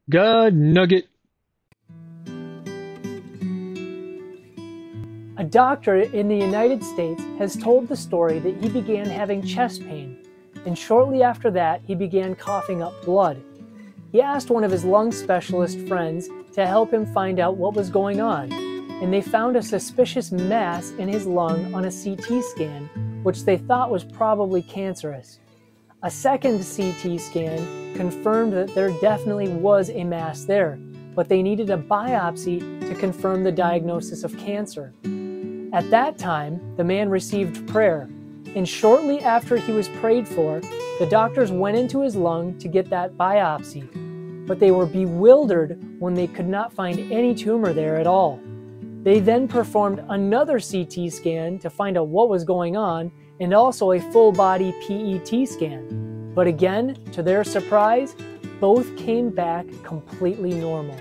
God nugget. A doctor in the United States has told the story that he began having chest pain, and shortly after that he began coughing up blood. He asked one of his lung specialist friends to help him find out what was going on, and they found a suspicious mass in his lung on a CT scan, which they thought was probably cancerous. A second CT scan confirmed that there definitely was a mass there, but they needed a biopsy to confirm the diagnosis of cancer. At that time, the man received prayer, and shortly after he was prayed for, the doctors went into his lung to get that biopsy, but they were bewildered when they could not find any tumor there at all. They then performed another CT scan to find out what was going on, and also a full-body PET scan. But again, to their surprise, both came back completely normal.